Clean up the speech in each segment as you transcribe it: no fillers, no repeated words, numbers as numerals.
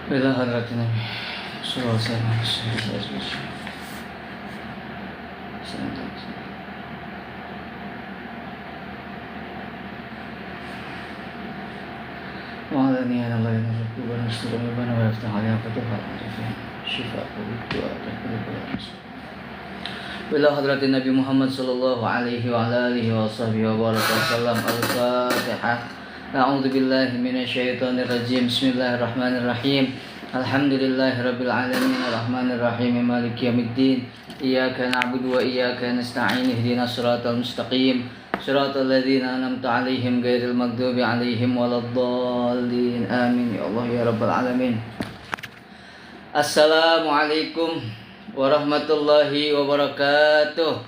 إلى حضرة النبي صلى الله عليه وسلم. وعلى نية الله يرزقك ونستر ربنا ويفتح عليها فتوح العارفين شفاء والدعاء تقبل إلى حضرة النبي محمد صلى الله عليه وعلى آله وصحبه وبارك وسلم. الفاتحة. أعوذ بالله من الشيطان الرجيم. بسم الله الرحمن الرحيم. الحمد لله رب العالمين الرحمن الرحيم مالك يوم الدين. إياك نعبد وإياك نستعين. اهدنا الصراط المستقيم صراط الذين أنعمت عليهم غير المغضوب عليهم ولا الضالين. آمين يا الله يا رب العالمين. Assalamualaikum warahmatullahi wabarakatuh.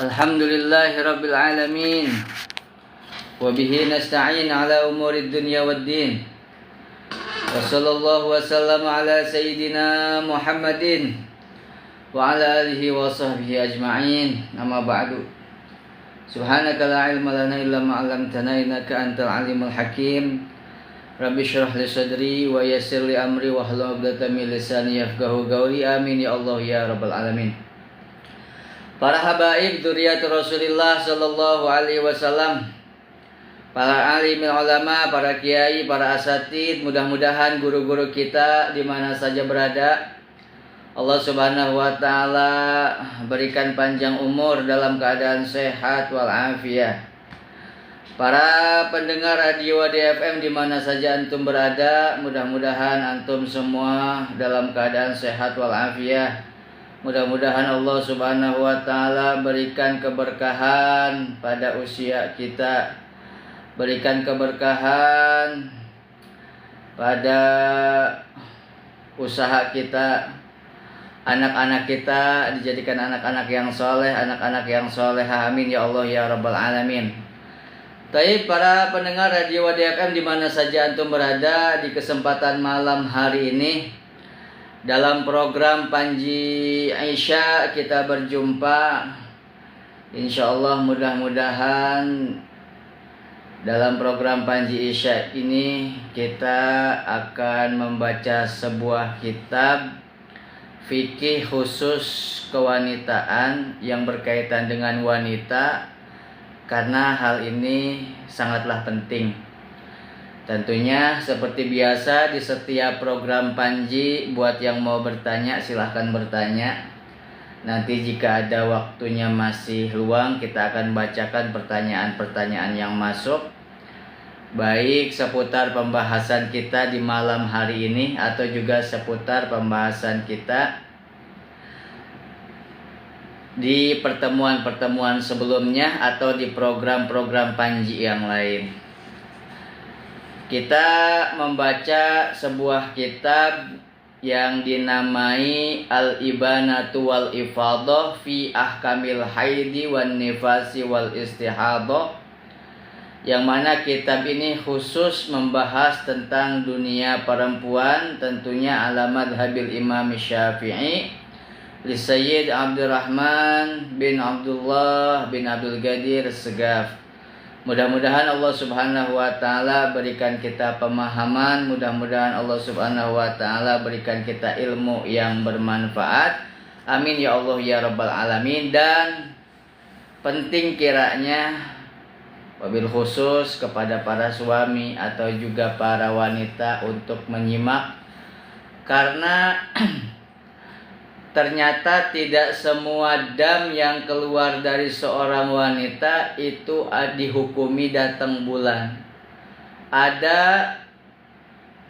Alhamdulillahi rabbil alamin. Wabihi nasta'in ala umurid dunya waddin. Wa sallallahu wa sallam ala sayyidina Muhammadin wa ala alihi wa sahbihi ajma'in. Amma ba'du. Subhanaka la ilma lana illa ma 'allamtana innaka antal alimul hakim. Rabbi syrah li sadri wa yassir li amri wa hlul 'uqdatam min lisani yafqahu qawli. Amin ya Allah ya rabbal alamin. Para habaib dzurriyyat Rasulillah sallallahu alaihi wasallam, para alim ulama, para kiai, para asatid, mudah-mudahan guru-guru kita di mana saja berada, Allah Subhanahu wa taala berikan panjang umur dalam keadaan sehat wal afiyah. Para pendengar radio ADFM di mana saja antum berada, mudah-mudahan antum semua dalam keadaan sehat wal afiyah. Mudah-mudahan Allah Subhanahu wa taala berikan keberkahan pada usia kita, berikan keberkahan pada usaha kita, anak-anak kita dijadikan anak-anak yang soleh, anak-anak yang solehah. Amin ya Allah ya rabbal alamin. Baik, para pendengar radio ADFM di mana saja antum berada, di kesempatan malam hari ini dalam program Panji Aisyah kita berjumpa. Insyaallah mudah-mudahan dalam program Panji Aisyah ini kita akan membaca sebuah kitab fikih khusus kewanitaan yang berkaitan dengan wanita, karena hal ini sangatlah penting. Tentunya seperti biasa di setiap program Panji, buat yang mau bertanya silahkan bertanya. Nanti jika ada waktunya masih luang, kita akan bacakan pertanyaan-pertanyaan yang masuk, baik seputar pembahasan kita di malam hari ini atau juga seputar pembahasan kita di pertemuan-pertemuan sebelumnya atau di program-program Panji yang lain. Kita membaca sebuah kitab yang dinamai Al-Ibanatu wal Ifadah fi Ahkamil Haidi wan Nifasi wal Istihadah, yang mana kitab ini khusus membahas tentang dunia perempuan, tentunya ala madhabil Imam Syafi'i li Sayyid Abdurrahman bin Abdullah bin Abdul Qadir Segaf. Mudah-mudahan Allah Subhanahu wa taala berikan kita pemahaman, mudah-mudahan Allah Subhanahu wa taala berikan kita ilmu yang bermanfaat. Amin ya Allah ya rabbal alamin. Dan penting kiranya wabil khusus kepada para suami atau juga para wanita untuk menyimak, karena ternyata tidak semua dam yang keluar dari seorang wanita itu dihukumi datang bulan. Ada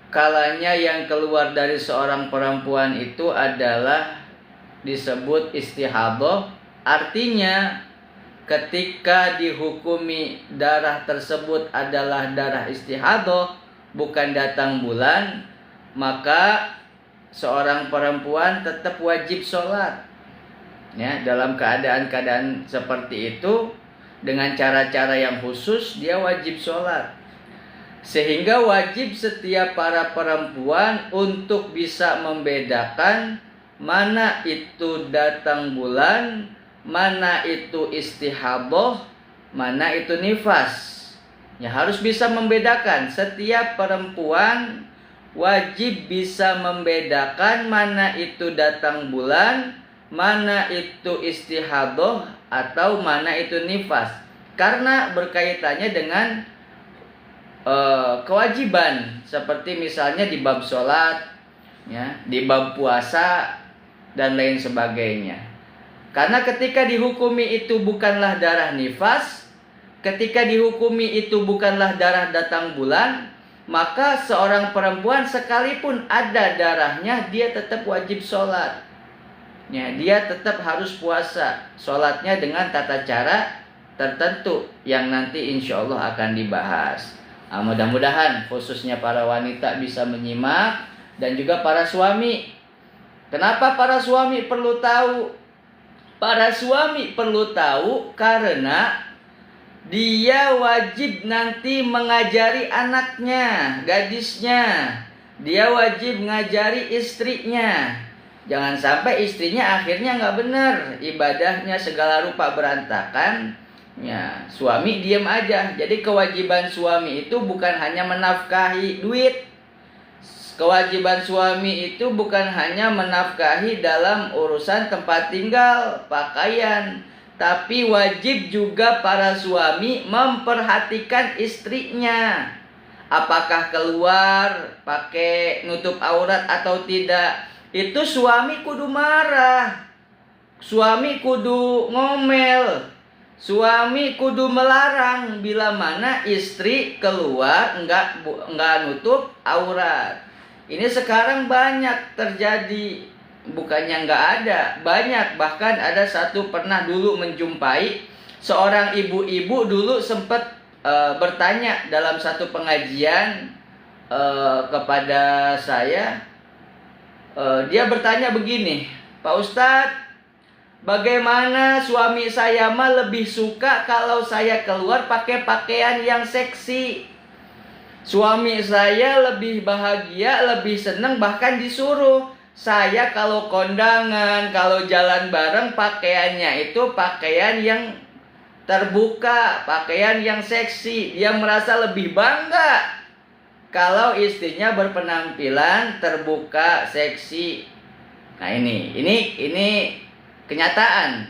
kalanya yang keluar dari seorang perempuan itu adalah disebut istihadah. Artinya ketika dihukumi darah tersebut adalah darah istihadah, bukan datang bulan, maka seorang perempuan tetap wajib sholat. Ya, dalam keadaan-keadaan seperti itu, dengan cara-cara yang khusus dia wajib sholat. Sehingga wajib setiap para perempuan untuk bisa membedakan mana itu datang bulan, mana itu istihadah, mana itu nifas. Ya, harus bisa membedakan. Setiap perempuan wajib bisa membedakan mana itu datang bulan, mana itu istihadah, atau mana itu nifas. Karena berkaitannya dengan kewajiban, seperti misalnya di bab sholat, ya, di bab puasa, dan lain sebagainya. Karena ketika dihukumi itu bukanlah darah nifas, ketika dihukumi itu bukanlah darah datang bulan, maka seorang perempuan sekalipun ada darahnya, dia tetap wajib sholat. Ya, dia tetap harus puasa. Sholatnya dengan tata cara tertentu yang nanti insya Allah akan dibahas. Nah, mudah-mudahan khususnya para wanita bisa menyimak, dan juga para suami. Kenapa para suami perlu tahu? Para suami perlu tahu karena dia wajib nanti mengajari anaknya, gadisnya. Dia wajib mengajari istrinya. Jangan sampai istrinya akhirnya nggak benar, ibadahnya segala rupa berantakan. Ya, suami diam aja. Jadi kewajiban suami itu bukan hanya menafkahi duit. Kewajiban suami itu bukan hanya menafkahi dalam urusan tempat tinggal, pakaian, tapi wajib juga para suami memperhatikan istrinya. Apakah keluar pakai nutup aurat atau tidak? Itu suami kudu marah, suami kudu ngomel, suami kudu melarang bila mana istri keluar enggak nutup aurat. Ini sekarang banyak terjadi, bukannya enggak ada, banyak. Bahkan ada satu pernah dulu menjumpai seorang ibu-ibu dulu sempat bertanya dalam satu pengajian kepada saya. Dia bertanya begini, Pak Ustadz, bagaimana suami saya mah lebih suka kalau saya keluar pakai pakaian yang seksi. Suami saya lebih bahagia, lebih senang, bahkan disuruh saya kalau kondangan, kalau jalan bareng pakaiannya itu pakaian yang terbuka, pakaian yang seksi. Dia merasa lebih bangga kalau istrinya berpenampilan terbuka, seksi. Nah ini kenyataan.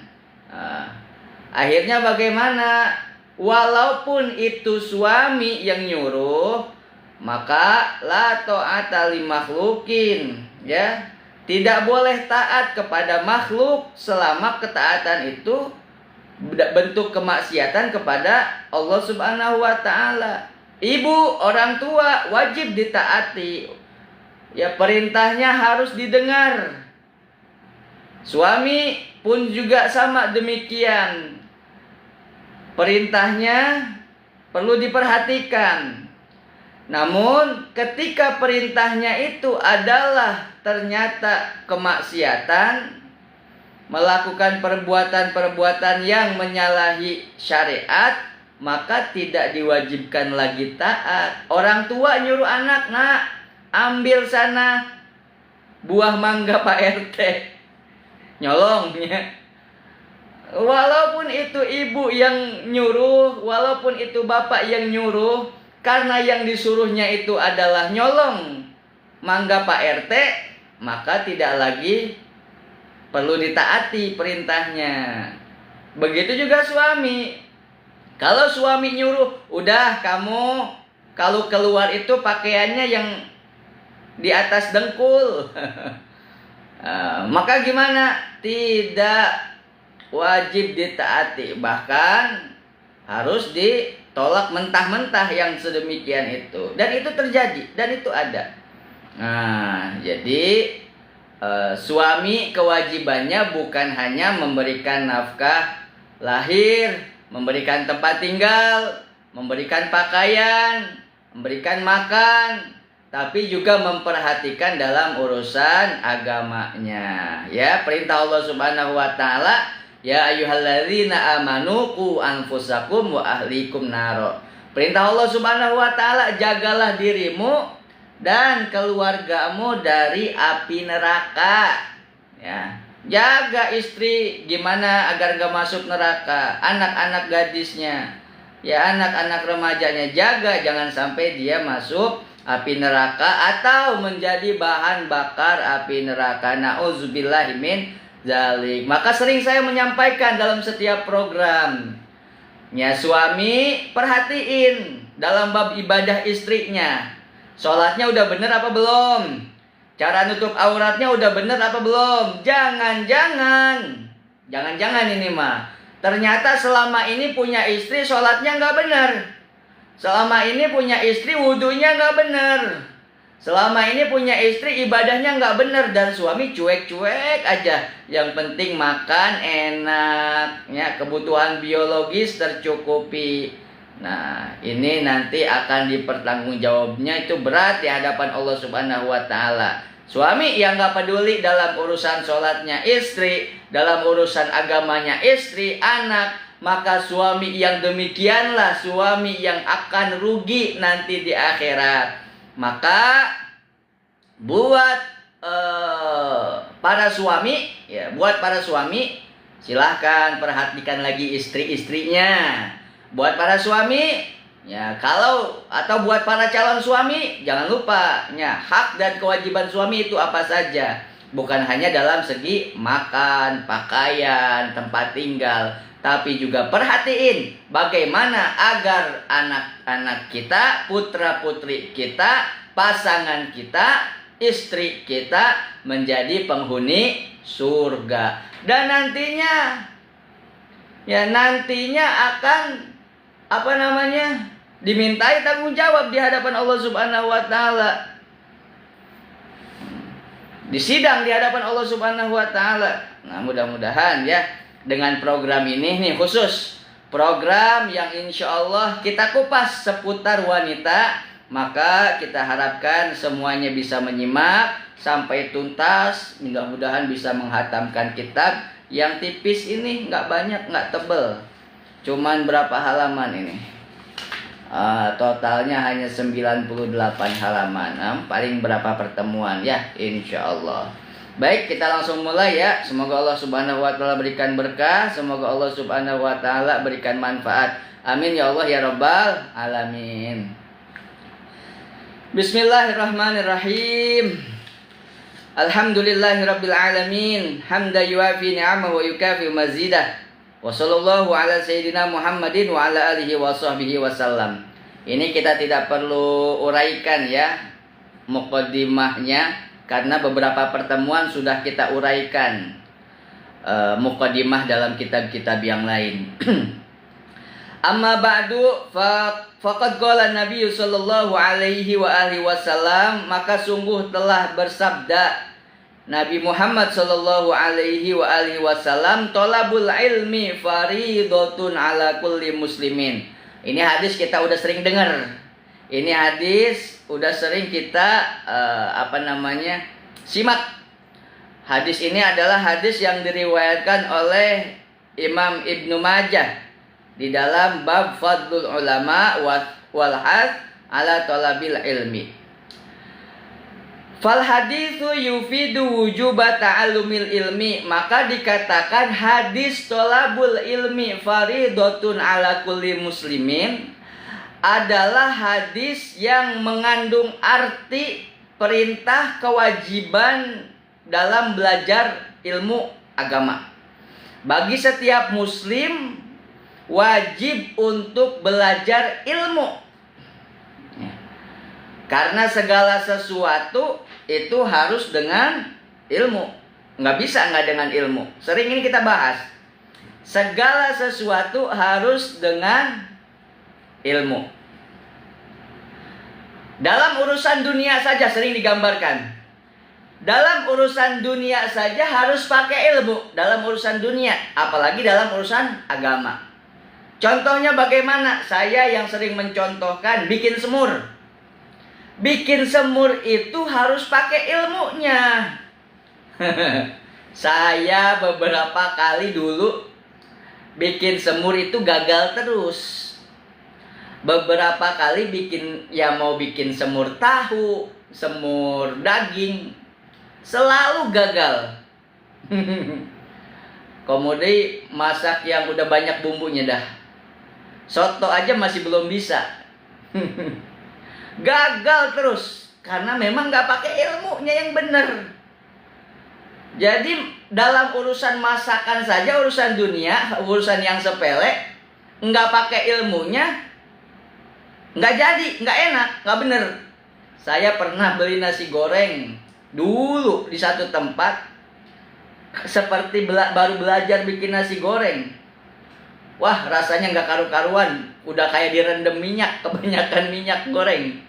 Akhirnya bagaimana? Walaupun itu suami yang nyuruh, maka la ta'ata li makhlukin, ya. Tidak boleh taat kepada makhluk selama ketaatan itu bentuk kemaksiatan kepada Allah Subhanahu wa taala. Ibu, orang tua wajib ditaati. Ya, perintahnya harus didengar. Suami pun juga sama demikian. Perintahnya perlu diperhatikan. Namun ketika perintahnya itu adalah ternyata kemaksiatan, melakukan perbuatan-perbuatan yang menyalahi syariat, maka tidak diwajibkan lagi taat. Orang tua nyuruh anak, nak, ambil sana buah mangga Pak RT. Nyolongnya. Walaupun itu ibu yang nyuruh, walaupun itu bapak yang nyuruh, karena yang disuruhnya itu adalah nyolong mangga Pak RT, maka tidak lagi perlu ditaati perintahnya. Begitu juga suami. Kalau suami nyuruh, udah kamu kalau keluar itu pakaiannya yang di atas dengkul. Maka gimana? Tidak wajib ditaati, bahkan harus ditolak mentah-mentah yang sedemikian itu. Dan itu terjadi, dan itu ada. Nah, jadi suami kewajibannya bukan hanya memberikan nafkah lahir, memberikan tempat tinggal, memberikan pakaian, memberikan makan, tapi juga memperhatikan dalam urusan agamanya. Ya, perintah Allah Subhanahu wa taala, ya ayyuhalladzina amanu qu anfusakum wa ahlikum naro. Perintah Allah Subhanahu wa taala, jagalah dirimu dan keluargamu dari api neraka. Ya. Jaga istri gimana agar gak masuk neraka. Anak-anak gadisnya, ya anak-anak remajanya jaga, jangan sampai dia masuk api neraka atau menjadi bahan bakar api neraka. Nauzubillahi min dzalik. Maka sering saya menyampaikan dalam setiap program, ya suami perhatiin dalam bab ibadah istrinya. Sholatnya udah bener apa belum? Cara nutup auratnya udah bener apa belum? Jangan-jangan ini mah, ternyata selama ini punya istri sholatnya nggak bener. Selama ini punya istri wudunya nggak bener. Selama ini punya istri ibadahnya nggak bener. Dan suami cuek-cuek aja. Yang penting makan enak, ya, kebutuhan biologis tercukupi. Nah, ini nanti akan dipertanggungjawabnya, itu berat di hadapan Allah Subhanahu wa Ta'ala. Suami yang gak peduli dalam urusan sholatnya istri, dalam urusan agamanya istri, anak, maka suami yang demikianlah suami yang akan rugi nanti di akhirat. Maka buat para suami, ya, buat para suami, silahkan perhatikan lagi istri-istrinya. Buat para suami, ya, atau buat para calon suami, jangan lupa, ya, hak dan kewajiban suami itu apa saja. Bukan hanya dalam segi makan, pakaian, tempat tinggal, tapi juga perhatiin bagaimana agar anak-anak kita, putra-putri kita, pasangan kita, istri kita menjadi penghuni surga. Dan nantinya akan dimintai tanggung jawab di hadapan Allah Subhanahu wa Ta'ala. Disidang di hadapan Allah Subhanahu wa Ta'ala. Nah, mudah-mudahan ya, dengan program ini nih, khusus program yang insya Allah kita kupas seputar wanita, maka kita harapkan semuanya bisa menyimak sampai tuntas. Mudah-mudahan bisa menghatamkan kitab yang tipis ini, nggak banyak, nggak tebel. Cuman berapa halaman ini? Totalnya hanya 98 halaman. Paling berapa pertemuan ya, insya Allah. Baik, kita langsung mulai ya. Semoga Allah Subhanahu wa Ta'ala berikan berkah. Semoga Allah Subhanahu wa Ta'ala berikan manfaat. Amin ya Allah ya Rabbal alamin. Bismillahirrahmanirrahim. Alhamdulillahirabbil alamin. Hamda yuafi ni'amahu wa yukafi mazidah. Wa sallallahu ala sayyidina Muhammadin wa ala alihi wa sahbihi wasallam. Ini kita tidak perlu uraikan ya muqaddimahnya, karena beberapa pertemuan sudah kita uraikan muqaddimah dalam kitab-kitab yang lain. Amma ba'du, faqad qala Nabi sallallahu alaihi wa alihi wasallam, maka sungguh telah bersabda Nabi Muhammad sallallahu alaihi wa alihi wasallam, tolabul ilmi faridatun ala kulli muslimin. Ini hadis kita udah sering dengar. Ini hadis udah sering kita simak. Hadis ini adalah hadis yang diriwayatkan oleh Imam Ibnu Majah di dalam bab fadlul ulama wal hath ala talabil ilmi. Fal haditsu yufidu wujuba ta'allumil ilmi, maka dikatakan hadis tolabul ilmi faridatun ala kulli muslimin adalah hadis yang mengandung arti perintah kewajiban dalam belajar ilmu agama. Bagi setiap muslim wajib untuk belajar ilmu. Karena segala sesuatu itu harus dengan ilmu. Nggak bisa nggak dengan ilmu. Sering ini kita bahas. Segala sesuatu harus dengan ilmu. Dalam urusan dunia saja sering digambarkan. Dalam urusan dunia saja harus pakai ilmu. Dalam urusan dunia, apalagi dalam urusan agama. Contohnya bagaimana? Saya yang sering mencontohkan bikin semur. Bikin semur itu harus pakai ilmunya. Saya beberapa kali dulu bikin semur itu gagal terus. Beberapa kali mau bikin semur tahu, semur daging, selalu gagal. Kemudian masak yang udah banyak bumbunya dah. Soto aja masih belum bisa. gagal terus karena memang nggak pakai ilmunya yang benar. Jadi dalam urusan masakan saja, urusan dunia, urusan yang sepele, nggak pakai ilmunya, nggak jadi, nggak enak, nggak bener. Saya pernah beli nasi goreng dulu di satu tempat, seperti baru belajar bikin nasi goreng. Wah, rasanya nggak karu-karuan, udah kayak direndam minyak, kebanyakan minyak goreng.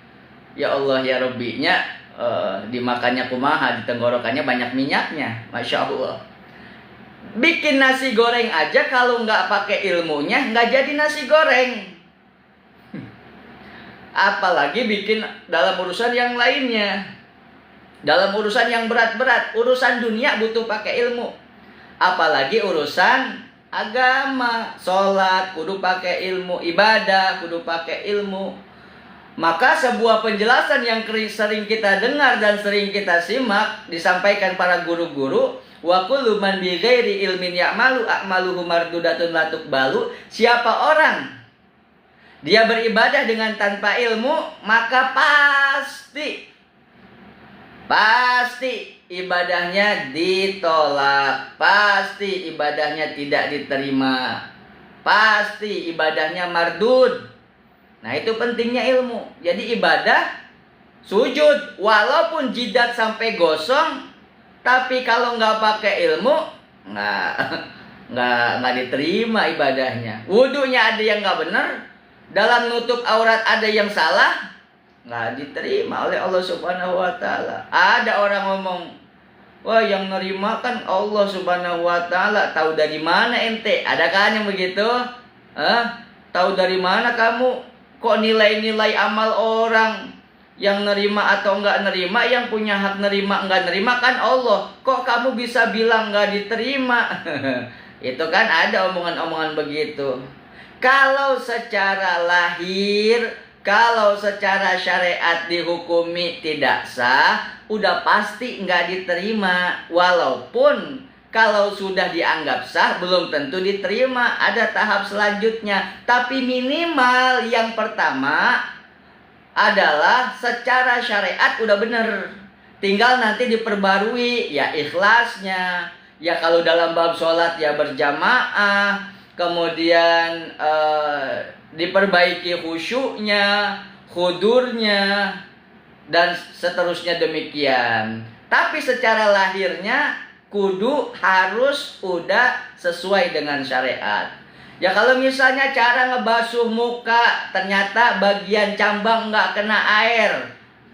Ya Allah ya Rabbi-nya, dimakannya kumaha, di tenggorokannya banyak minyaknya, Masya Allah. Bikin nasi goreng aja kalau nggak pakai ilmunya, nggak jadi nasi goreng. Apalagi bikin dalam urusan yang lainnya. Dalam urusan yang berat-berat, urusan dunia butuh pakai ilmu. Apalagi urusan agama, sholat kudu pakai ilmu, ibadah kudu pakai ilmu. Maka sebuah penjelasan yang sering kita dengar dan sering kita simak disampaikan para guru-guru, wa kullu man bi ghairi ilmin ya'malu a'maluhu mardudatun la tuqbalu. Siapa orang dia beribadah dengan tanpa ilmu, maka pasti ibadahnya ditolak, pasti ibadahnya tidak diterima, pasti ibadahnya mardud. Nah, itu pentingnya ilmu. Jadi ibadah sujud walaupun jidat sampai gosong, tapi kalau nggak pakai ilmu nggak diterima ibadahnya. Wudunya ada yang nggak benar, dalam nutup aurat ada yang salah, nggak diterima oleh Allah Subhanahu wa Ta'ala. Ada orang ngomong, wah yang nerima kan Allah Subhanahu wa Ta'ala. Tahu dari mana ente? Ada kan yang begitu? Tahu dari mana kamu? Kok nilai-nilai amal orang yang nerima atau nggak nerima, yang punya hak nerima nggak nerima kan Allah. Kok kamu bisa bilang nggak diterima? Itu kan ada omongan-omongan begitu. Kalau secara lahir, kalau secara syariat dihukumi tidak sah, udah pasti nggak diterima. Walaupun kalau sudah dianggap sah, belum tentu diterima. Ada tahap selanjutnya. Tapi minimal yang pertama adalah secara syariat udah bener. Tinggal nanti diperbarui, ya ikhlasnya. Ya kalau dalam bab sholat ya berjamaah. Kemudian diperbaiki khusyuknya, khudurnya, dan seterusnya demikian. Tapi secara lahirnya kudu harus udah sesuai dengan syariat. Ya kalau misalnya cara ngebasuh muka ternyata bagian cambang nggak kena air,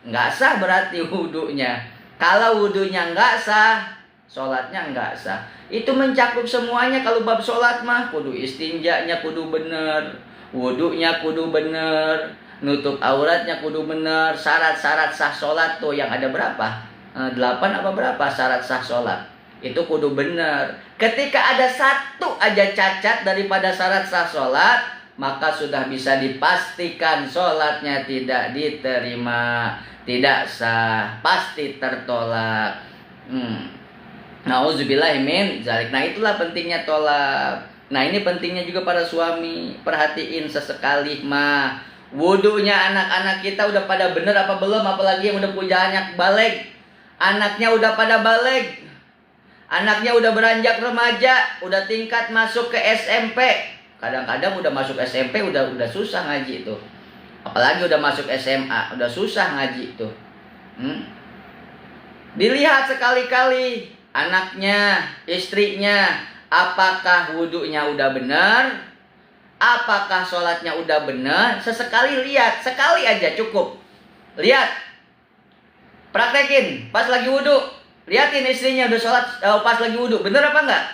nggak sah berarti wudunya. Kalau wudunya nggak sah, sholatnya nggak sah. Itu mencakup semuanya. Kalau bab sholat mah kudu istinjanya kudu bener, wudunya kudu bener, nutup auratnya kudu bener. Syarat-syarat sah sholat tuh yang ada berapa? 8 apa berapa syarat sah sholat? Itu kudu bener. Ketika ada satu aja cacat daripada syarat sah sholat, maka sudah bisa dipastikan sholatnya tidak diterima, tidak sah, pasti tertolak. Nauzubillahi min dzalik. Nah, itulah pentingnya tolak. Nah, ini pentingnya juga para suami. Perhatiin sesekali mah wudunya anak-anak kita udah pada bener apa belum, apalagi yang udah punya anak balik. Anaknya udah pada balik. Anaknya udah beranjak remaja, udah tingkat masuk ke SMP. Kadang-kadang udah masuk SMP udah susah ngaji itu. Apalagi udah masuk SMA, udah susah ngaji itu. Dilihat sekali-kali anaknya, istrinya, apakah wudunya udah benar? Apakah sholatnya udah benar? Sesekali lihat, sekali aja cukup. Lihat, praktekin pas lagi wudu. Lihatin istrinya udah sholat pas lagi wudu, bener apa enggak?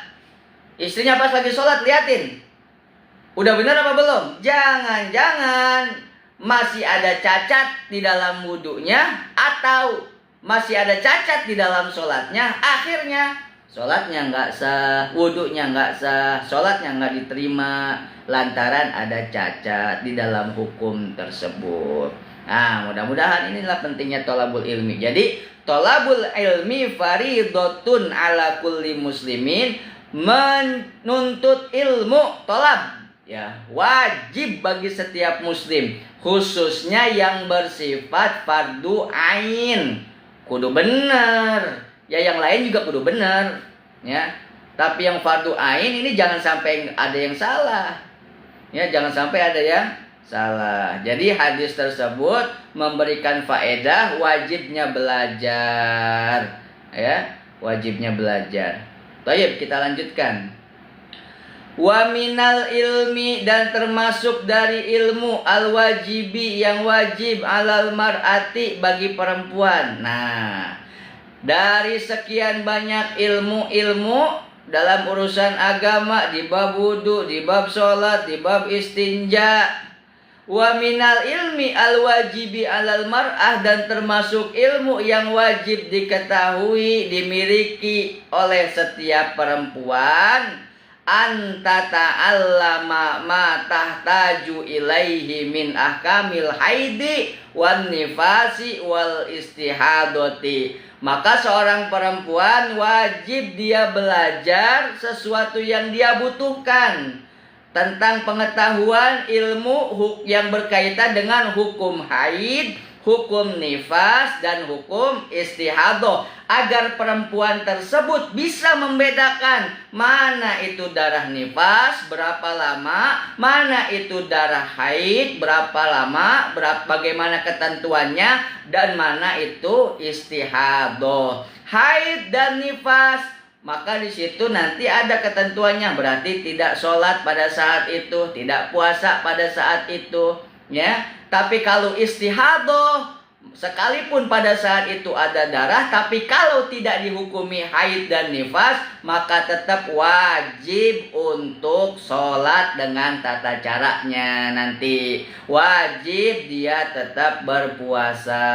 Istrinya pas lagi sholat, lihatin udah bener apa belum? Jangan-jangan masih ada cacat di dalam wudunya, atau masih ada cacat di dalam sholatnya. Akhirnya sholatnya nggak sah, wudunya nggak sah, sholatnya nggak diterima lantaran ada cacat di dalam hukum tersebut. Nah, mudah-mudahan inilah pentingnya tolabul ilmi. Jadi tolabul ilmi faridotun ala kulli muslimin. Menuntut ilmu, tolab ya wajib bagi setiap muslim, khususnya yang bersifat fardu ain, kudu bener. Ya yang lain juga kudu bener, ya. Tapi yang fardu ain ini jangan sampai ada yang salah. Ya, jangan sampai ada yang salah. Jadi hadis tersebut memberikan faedah wajibnya belajar, ya, wajibnya belajar. Baik, kita lanjutkan. Wa minal ilmi, dan termasuk dari ilmu al-wajibi yang wajib alal mar'ati bagi perempuan. Nah, dari sekian banyak ilmu-ilmu dalam urusan agama, di bab wudu, di bab sholat, di bab istinja. Wa minal ilmi al-wajibi alal mar'ah, dan termasuk ilmu yang wajib diketahui, dimiliki oleh setiap perempuan, anta ta'allama ma tahtaju ilaihi min ahkamil haidi wan nifasi wal istihadoti. Maka seorang perempuan wajib dia belajar sesuatu yang dia butuhkan tentang pengetahuan ilmu yang berkaitan dengan hukum haid, hukum nifas, dan hukum istihadah, agar perempuan tersebut bisa membedakan mana itu darah nifas berapa lama, mana itu darah haid berapa lama, bagaimana ketentuannya, dan mana itu istihadah. Haid dan nifas, maka di situ nanti ada ketentuannya, berarti tidak sholat pada saat itu, tidak puasa pada saat itu, ya. Tapi kalau istihadah, sekalipun pada saat itu ada darah, tapi kalau tidak dihukumi haid dan nifas, maka tetap wajib untuk sholat dengan tata caranya. Nanti wajib dia tetap berpuasa.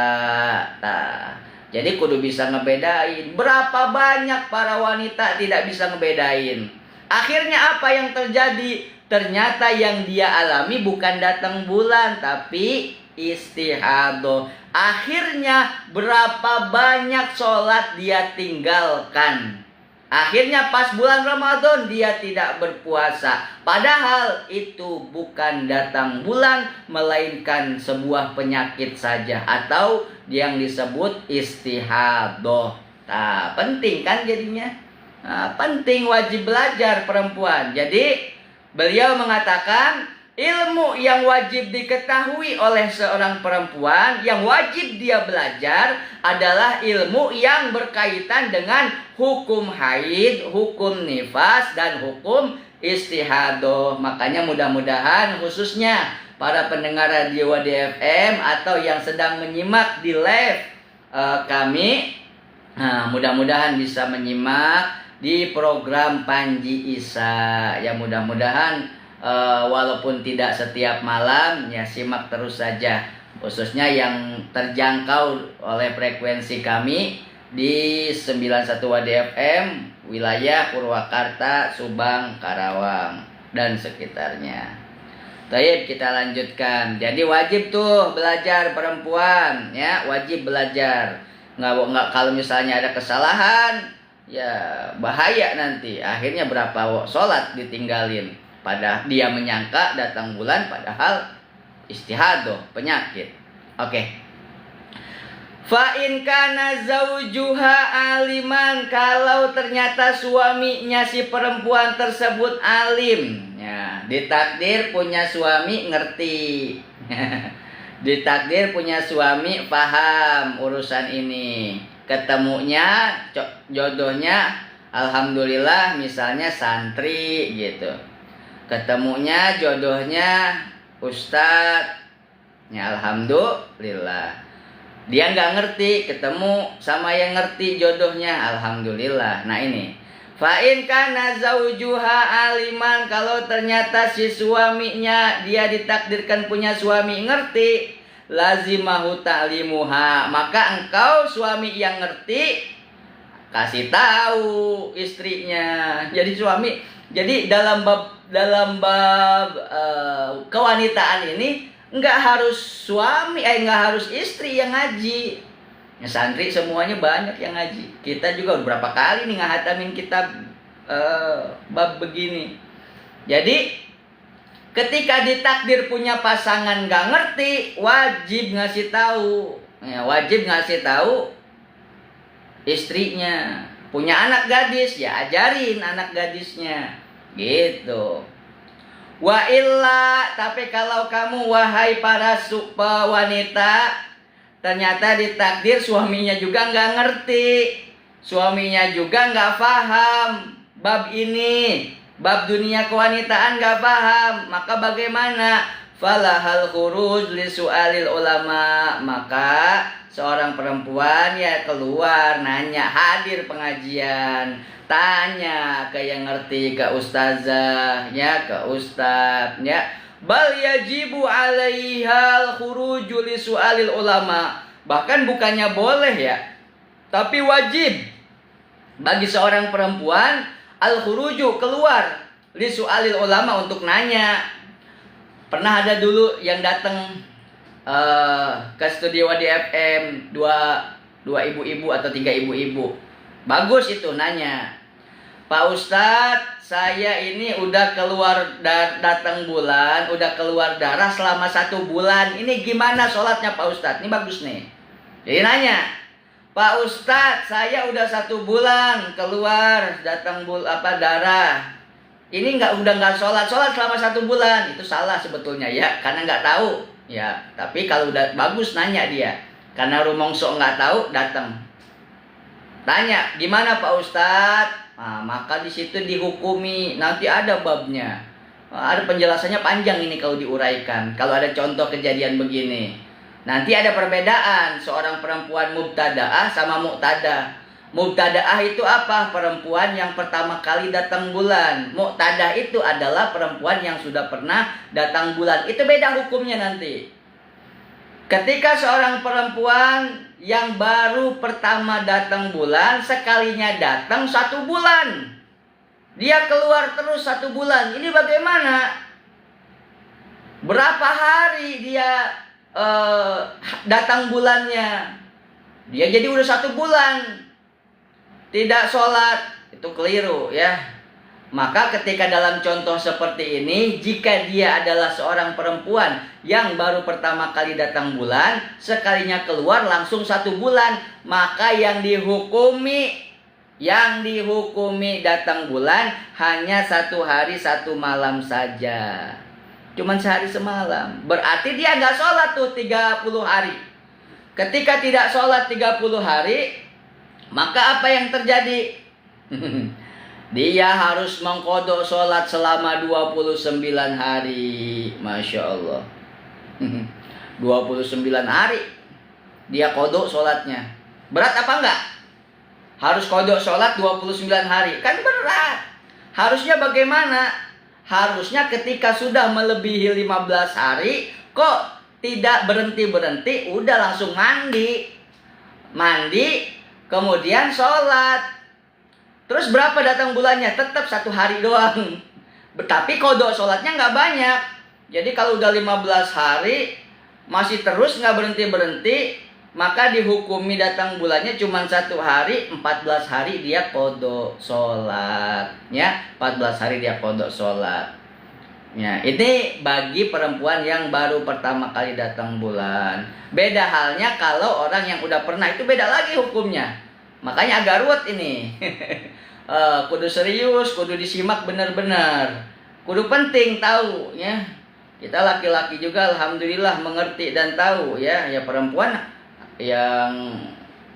Nah, jadi kudu bisa ngebedain. Berapa banyak para wanita tidak bisa ngebedain. Akhirnya apa yang terjadi? Ternyata yang dia alami bukan datang bulan, tapi istihadah. Akhirnya berapa banyak sholat dia tinggalkan. Akhirnya pas bulan Ramadan dia tidak berpuasa. Padahal itu bukan datang bulan, melainkan sebuah penyakit saja, atau yang disebut istihadah. Nah, penting kan jadinya. Nah, penting, wajib belajar perempuan. Jadi beliau mengatakan ilmu yang wajib diketahui oleh seorang perempuan, yang wajib dia belajar adalah ilmu yang berkaitan dengan hukum haid, hukum nifas, dan hukum istihadah. Makanya mudah-mudahan khususnya para pendengar radio WDFM atau yang sedang menyimak di live kami, mudah-mudahan bisa menyimak di program Panji Isa. Ya, mudah-mudahan walaupun tidak setiap malam, ya simak terus saja, khususnya yang terjangkau oleh frekuensi kami di 91 WDFM wilayah Purwakarta, Subang, Karawang dan sekitarnya. Baik, kita lanjutkan. Jadi wajib tuh belajar perempuan, ya wajib belajar. Nggak kalau misalnya ada kesalahan, ya bahaya nanti. Akhirnya berapa sholat ditinggalin. Padahal dia menyangka datang bulan, padahal istihadah, penyakit. Oke. Fa in kana zaujuha aliman, kalau ternyata suaminya si perempuan tersebut alim, ya, ditakdir punya suami ngerti. Ditakdir punya suami paham urusan ini. Ketemunya jodohnya alhamdulillah misalnya santri gitu. Ketemunya jodohnya ustadz, ya alhamdulillah. Dia nggak ngerti, ketemu sama yang ngerti jodohnya, alhamdulillah. Nah ini, fa in kana zaujuha aliman, kalau ternyata si suaminya dia ditakdirkan punya suami ngerti, lazimahu ta'limuha, maka engkau suami yang ngerti kasih tahu istrinya. Jadi suami, jadi dalam bab kewanitaan ini nggak harus suami, nggak harus istri yang ngaji. Ya, santri semuanya banyak yang ngaji. Kita juga beberapa kali nih ngahatamin kitab bab begini. Jadi Ketika ditakdir punya pasangan nggak ngerti, wajib ngasih tahu. Ya, wajib ngasih tahu istrinya. Punya anak gadis, ya ajarin anak gadisnya. Gitu. Wa illa, tapi kalau kamu wahai para wanita, ternyata ditakdir suaminya juga nggak ngerti, suaminya juga nggak paham bab ini, bab dunia kewanitaan nggak paham, maka bagaimana? Falahal khuruj li su'alil ulama, maka seorang perempuan ya keluar nanya, hadir pengajian, tanya ke yang ngerti, ke ustazah, ya ke ustaz, ya. Bal yajibu alaihal khuruju li su'alil ulama. Bahkan bukannya boleh ya, tapi wajib bagi seorang perempuan al khuruju keluar li su'alil ulama untuk nanya. Pernah ada dulu yang datang ke studio Wadi FM dua ibu-ibu atau 3 ibu-ibu. Bagus itu nanya, Pak Ustadz, saya ini udah keluar datang bulan, udah keluar darah selama 1 bulan. Ini gimana sholatnya Pak Ustadz? Ini bagus nih. Jadi nanya, Pak Ustadz, saya udah 1 bulan keluar datang darah. Ini udah nggak sholat selama 1 bulan. Itu salah sebetulnya ya, karena nggak tahu ya. Tapi kalau udah bagus nanya dia, karena rumongso nggak tahu datang. Tanya, gimana Pak Ustadz? Nah, maka di situ dihukumi, nanti ada babnya. Ada penjelasannya panjang ini kalau diuraikan. Kalau ada contoh kejadian begini. Nanti ada perbedaan seorang perempuan mubtadaah sama muqtadah. Mubtadaah itu apa? Perempuan yang pertama kali datang bulan. Muqtadah itu adalah perempuan yang sudah pernah datang bulan. Itu beda hukumnya nanti. Ketika seorang perempuan yang baru pertama datang bulan, sekalinya datang 1 bulan, dia keluar terus 1 bulan. Ini bagaimana? Berapa hari dia datang bulannya? Dia jadi udah 1 bulan tidak sholat, itu keliru ya. Maka ketika dalam contoh seperti ini, jika dia adalah seorang perempuan yang baru pertama kali datang bulan, sekalinya keluar langsung 1 bulan, maka yang dihukumi datang bulan hanya 1 hari 1 malam saja. Cuman sehari semalam. Berarti dia nggak sholat tuh 30 hari. Ketika tidak sholat 30 hari, maka apa yang terjadi? Dia harus mengqadha sholat selama 29 hari. Masya Allah. 29 hari dia qadha sholatnya. Berat apa enggak? Harus qadha sholat 29 hari. Kan berat. Harusnya bagaimana? Harusnya ketika sudah melebihi 15 hari, kok tidak berhenti-berhenti, udah langsung mandi, kemudian sholat. Terus berapa datang bulannya? Tetap 1 hari doang. Tapi qadha sholatnya nggak banyak. Jadi kalau udah 15 hari masih terus nggak berhenti-berhenti, maka dihukumi datang bulannya cuma 1 hari, 14 hari dia qadha sholat. Ya, 14 hari dia qadha sholat. Ya, ini bagi perempuan yang baru pertama kali datang bulan. Beda halnya kalau orang yang udah pernah, itu beda lagi hukumnya. Makanya agak ruwet ini. Kudu serius, kudu disimak benar-benar. Kudu penting tahu ya. Kita laki-laki juga alhamdulillah mengerti dan tahu ya. Ya perempuan yang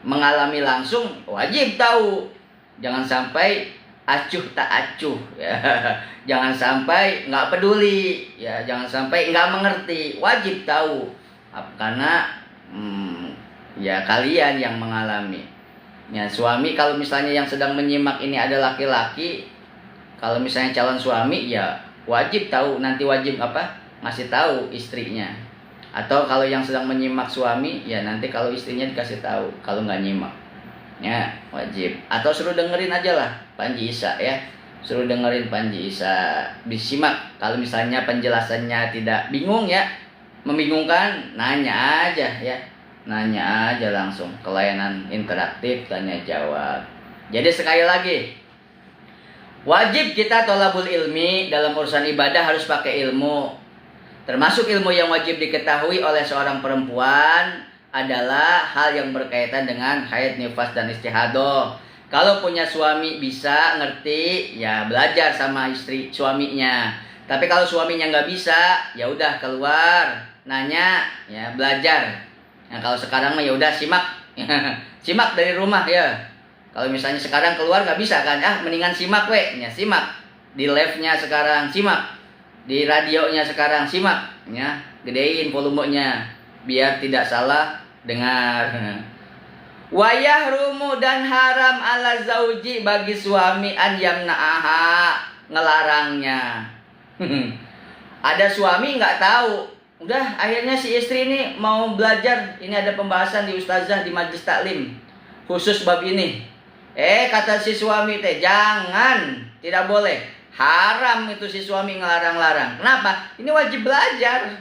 mengalami langsung wajib tahu. Jangan sampai acuh tak acuh ya. Jangan sampai nggak peduli ya. Jangan sampai nggak mengerti. Wajib tahu karena ya kalian yang mengalami. Ya, suami kalau misalnya yang sedang menyimak ini ada laki-laki, kalau misalnya calon suami ya wajib tahu, nanti wajib ngasih tahu istrinya. Atau kalau yang sedang menyimak suami ya nanti kalau istrinya dikasih tahu kalau nggak nyimak. Ya, wajib. Atau suruh dengerin aja lah Panji Isa ya. Suruh dengerin Panji Isa, disimak. Kalau misalnya penjelasannya tidak bingung ya, membingungkan, nanya aja ya. Nanya aja langsung ke layanan interaktif tanya jawab. Jadi sekali lagi, Wajib kita tolabul ilmi, dalam urusan ibadah harus pakai ilmu. Termasuk ilmu yang wajib diketahui oleh seorang perempuan adalah hal yang berkaitan dengan haid, nifas, dan istihadah. Kalau punya suami bisa ngerti, ya belajar sama istri suaminya. Tapi kalau suaminya nggak bisa, ya udah keluar, nanya, ya belajar. Nah kalau sekarang mah ya udah simak, simak dari rumah ya. Kalau misalnya sekarang keluar nggak bisa kan, mendingan simak ya simak. Di live-nya sekarang simak, di radionya sekarang simak, ya gedein volumenya biar tidak salah dengar. Wayah rumu dan haram ala zauji bagi suami an yang na'aha ngelarangnya. Ada suami nggak tahu, udah akhirnya si istri ini mau belajar, ini ada pembahasan di ustazah di majelis taklim khusus bab ini. Kata si suami teh jangan, tidak boleh, haram itu si suami ngelarang-larang. Kenapa? Ini wajib belajar.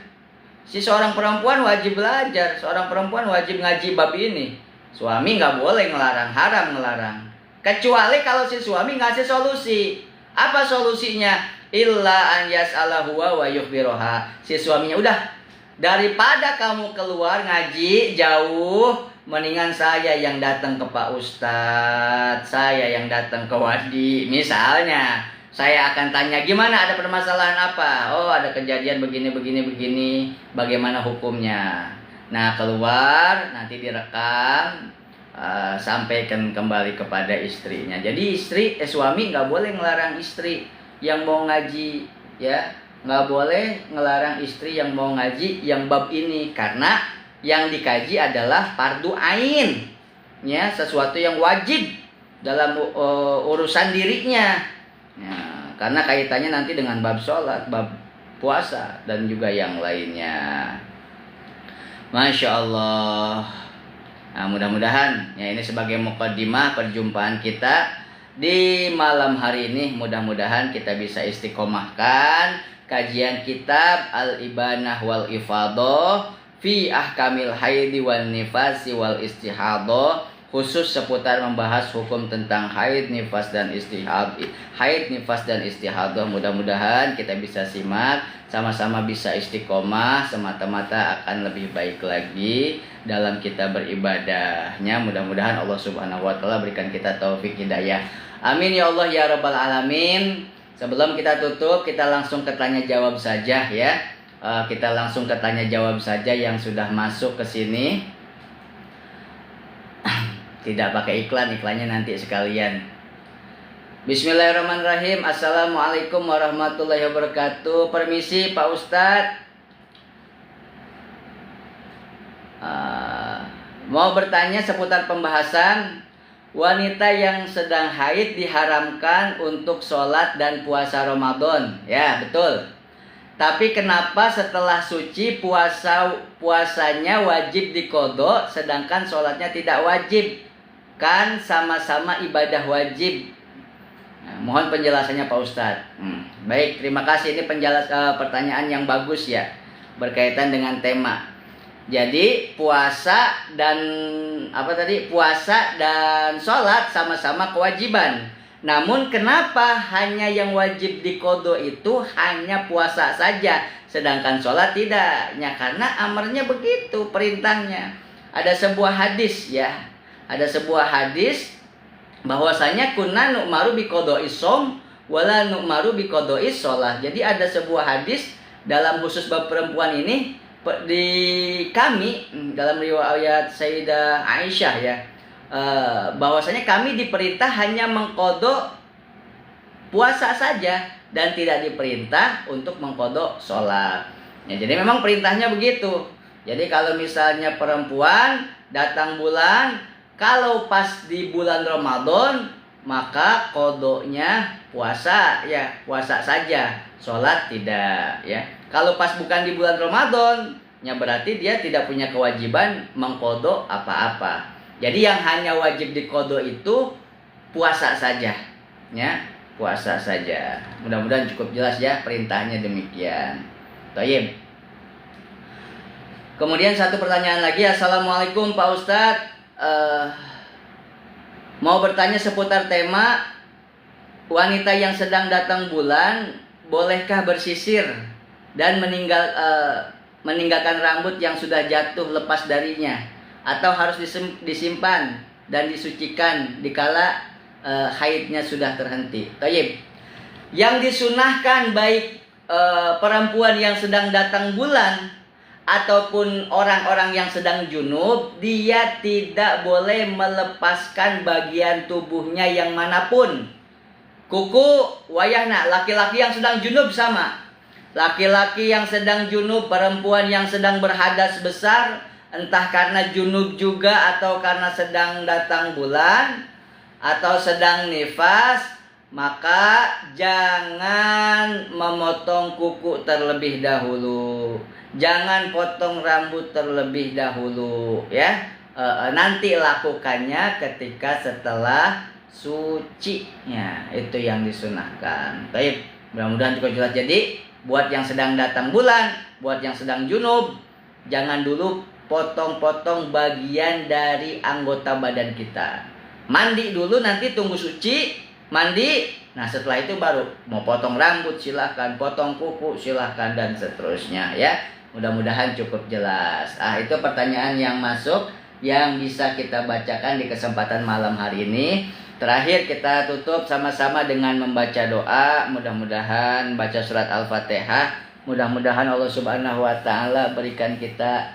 Si seorang perempuan wajib belajar, seorang perempuan wajib ngaji bab ini. Suami nggak boleh ngelarang, haram ngelarang. Kecuali kalau si suami ngasih solusi. Apa solusinya? Illa an yas'alahu wa yukhbiroha. Si suaminya udah, daripada kamu keluar ngaji jauh, mendingan saya yang datang ke Pak Ustadz, saya yang datang ke Wadi. Misalnya, saya akan tanya gimana, ada permasalahan apa? Oh, ada kejadian begini, bagaimana hukumnya? Nah, keluar, nanti direkam, sampaikan kembali kepada istrinya. Jadi suami nggak boleh ngelarang istri yang mau ngaji, ya, nggak boleh ngelarang istri yang mau ngaji yang bab ini, karena yang dikaji adalah fardu ain, ya, sesuatu yang wajib dalam urusan dirinya, ya, karena kaitannya nanti dengan bab sholat, bab puasa, dan juga yang lainnya. Masya Allah. Nah, mudah-mudahan ya ini sebagai muqaddimah perjumpaan kita di malam hari ini, mudah-mudahan kita bisa istiqomahkan kajian kitab Al-Ibanah wal Ifadah fi ahkamil haidi wal nifasi wal istihadah, khusus seputar membahas hukum tentang haid, nifas, dan istihadah. Mudah-mudahan kita bisa simak, sama-sama bisa istiqomah, semata-mata akan lebih baik lagi dalam kita beribadahnya. Mudah-mudahan Allah Subhanahu wa taala berikan kita taufik hidayah. Amin ya Allah ya rabbal alamin. Sebelum kita tutup, kita langsung ke tanya jawab saja ya. Kita langsung ke tanya jawab saja yang sudah masuk ke sini. Tidak pakai iklannya nanti sekalian. Bismillahirrahmanirrahim. Assalamualaikum warahmatullahi wabarakatuh. Permisi Pak Ustadz, mau bertanya seputar pembahasan wanita yang sedang haid diharamkan untuk sholat dan puasa Ramadan. Ya betul. Tapi kenapa setelah suci puasanya wajib diqodho, sedangkan sholatnya tidak wajib? Kan sama-sama ibadah wajib. Nah, mohon penjelasannya Pak Ustadz. Baik, terima kasih. Ini pertanyaan yang bagus ya, berkaitan dengan tema. Jadi puasa dan sholat sama-sama kewajiban. Namun kenapa hanya yang wajib diqodho itu hanya puasa saja, sedangkan sholat tidak? Ya karena amarnya begitu, perintahnya. Ada sebuah hadis ya, bahwasanya kunna nu'maru biqodho'is shaum wala nu'maru biqodho'is shalah. Jadi ada sebuah hadis dalam khusus bab perempuan ini di kami, dalam riwayat Sayyidah Aisyah ya, bahwasanya kami diperintah hanya mengqodho puasa saja dan tidak diperintah untuk mengqodho sholat. Ya, jadi memang perintahnya begitu. Jadi kalau misalnya perempuan datang bulan, kalau pas di bulan Ramadan, maka qodhonya puasa ya, puasa saja, sholat tidak ya. Kalau pas bukan di bulan Ramadan, ya berarti dia tidak punya kewajiban mengqodho apa-apa. Jadi yang hanya wajib diqodho itu puasa saja, ya, puasa saja. Mudah-mudahan cukup jelas ya, perintahnya demikian. Thayyib. Kemudian satu pertanyaan lagi. Assalamualaikum Pak Ustadz, mau bertanya seputar tema wanita yang sedang datang bulan bolehkah bersisir dan meninggalkan rambut yang sudah jatuh lepas darinya, atau harus disimpan dan disucikan dikala haidnya sudah terhenti? Taib. Yang disunahkan baik perempuan yang sedang datang bulan ataupun orang-orang yang sedang junub, dia tidak boleh melepaskan bagian tubuhnya yang manapun. Kuku wayahna, laki-laki yang sedang junub sama. Laki-laki yang sedang junub, perempuan yang sedang berhadas besar, entah karena junub juga atau karena sedang datang bulan atau sedang nifas, maka jangan memotong kuku terlebih dahulu. Jangan potong rambut terlebih dahulu, ya. Nanti lakukannya ketika setelah sucinya, itu yang disunahkan. Baik, mudah-mudahan cukup jelas. Jadi buat yang sedang datang bulan, buat yang sedang junub, jangan dulu potong-potong bagian dari anggota badan kita. Mandi dulu, nanti tunggu suci, mandi. Nah setelah itu baru mau potong rambut silahkan, potong kuku silahkan, dan seterusnya, ya. Mudah-mudahan cukup jelas. Itu pertanyaan yang masuk yang bisa kita bacakan di kesempatan malam hari ini. Terakhir kita tutup sama-sama dengan membaca doa. Mudah-mudahan baca surat Al-Fatihah. Mudah-mudahan Allah Subhanahu wa taala berikan kita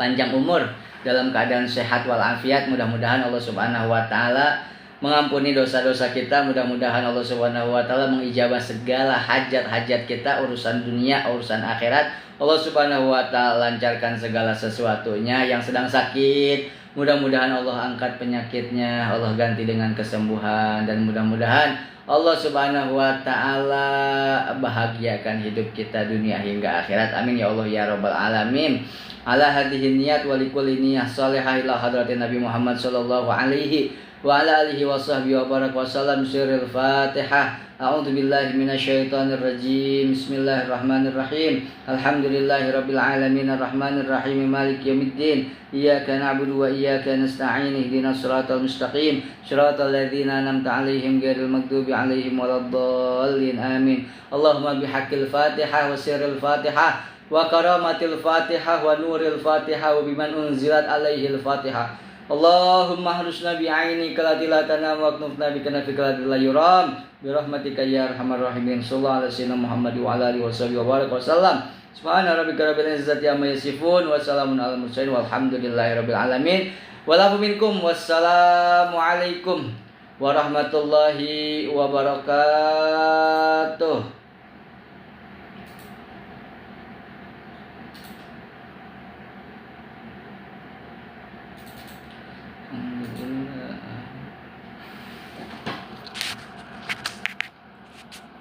panjang umur dalam keadaan sehat walafiat. Mudah-mudahan Allah Subhanahu wa taala mengampuni dosa-dosa kita. Mudah-mudahan Allah Subhanahu wa taala mengijabah segala hajat-hajat kita, urusan dunia, urusan akhirat. Allah Subhanahu wa taala lancarkan segala sesuatunya. Yang sedang sakit, mudah-mudahan Allah angkat penyakitnya, Allah ganti dengan kesembuhan, dan mudah-mudahan Allah Subhanahu wa taala bahagiakan hidup kita dunia hingga akhirat. Amin ya Allah ya rabbal alamin. Ala hadhihi niyat wa likulli niyah shalihah ila hadratin Nabi Muhammad sallallahu alaihi wa ala alihi wa sahbihi wa barak wa sallam. Sirril Fatihah. A'udzu billahi minasyaitonir rajim. Bismillahirrahmanirrahim. Alhamdulillahirabbil alamin arrahmanir rahim maliki yaumiddin. Iyyaka na'budu wa iyyaka nasta'in. Ihdinas siratal mustaqim. Shiratal ladzina an'amta 'alaihim ghairil maghdubi 'alaihim waladdallin. Amin. Allahumma bihaqqil Fatihah wa sirril Fatihah wa karamatil Fatihah wa nuril Fatihah wa biman unzilat 'alaihil Fatihah. Allahumma harusna bi'aini kalatilatana wa knufna bikana fi kalatil yuram birahmatika ya arhamar rahimin. Sallallahu alaihi wasallam Muhammad wa ala alihi wa barik wasallam. Subhana rabbika rabbil izzati amma yasifun wa salamun alal mursalin walhamdulillahi rabbil alamin. Walafu minkum. Wassalamu alaikum warahmatullahi wabarakatuh.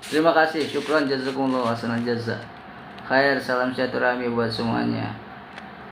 Terima kasih, syukran, jazakumullah hasanal jaza. Khair, salam silaturahmi buat semuanya.